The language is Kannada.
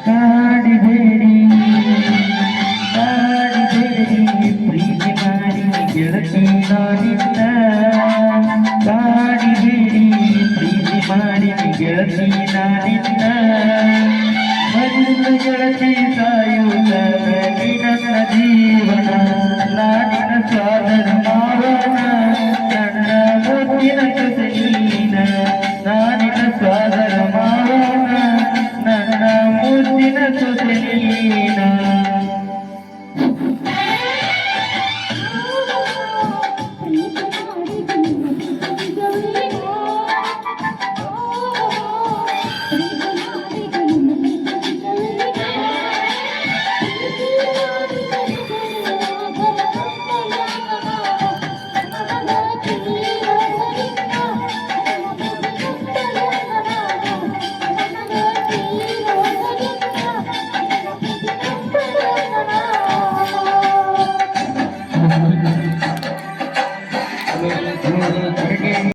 ಕಾಡಿಬೇಡಿ ಪ್ರೀತಿ ಮಾಡಿ ಗೆಳತಿ ನಾನಿನ್ನ ಕಾಡಿಬೇಡಿ ಪ್ರೀತಿ ಮಾಡಿ ಗೆಳತಿ ನಾನಿನ್ನ ಮದುವೆ ಗೆಳತಿ ಸಾಯುತ್ತದೆ ನನ್ನ ಜೀವನ ನಾನಿನ ಸ್ವಾದರ ಮಾವನ ನನ್ನ ಮುತ್ತಿನ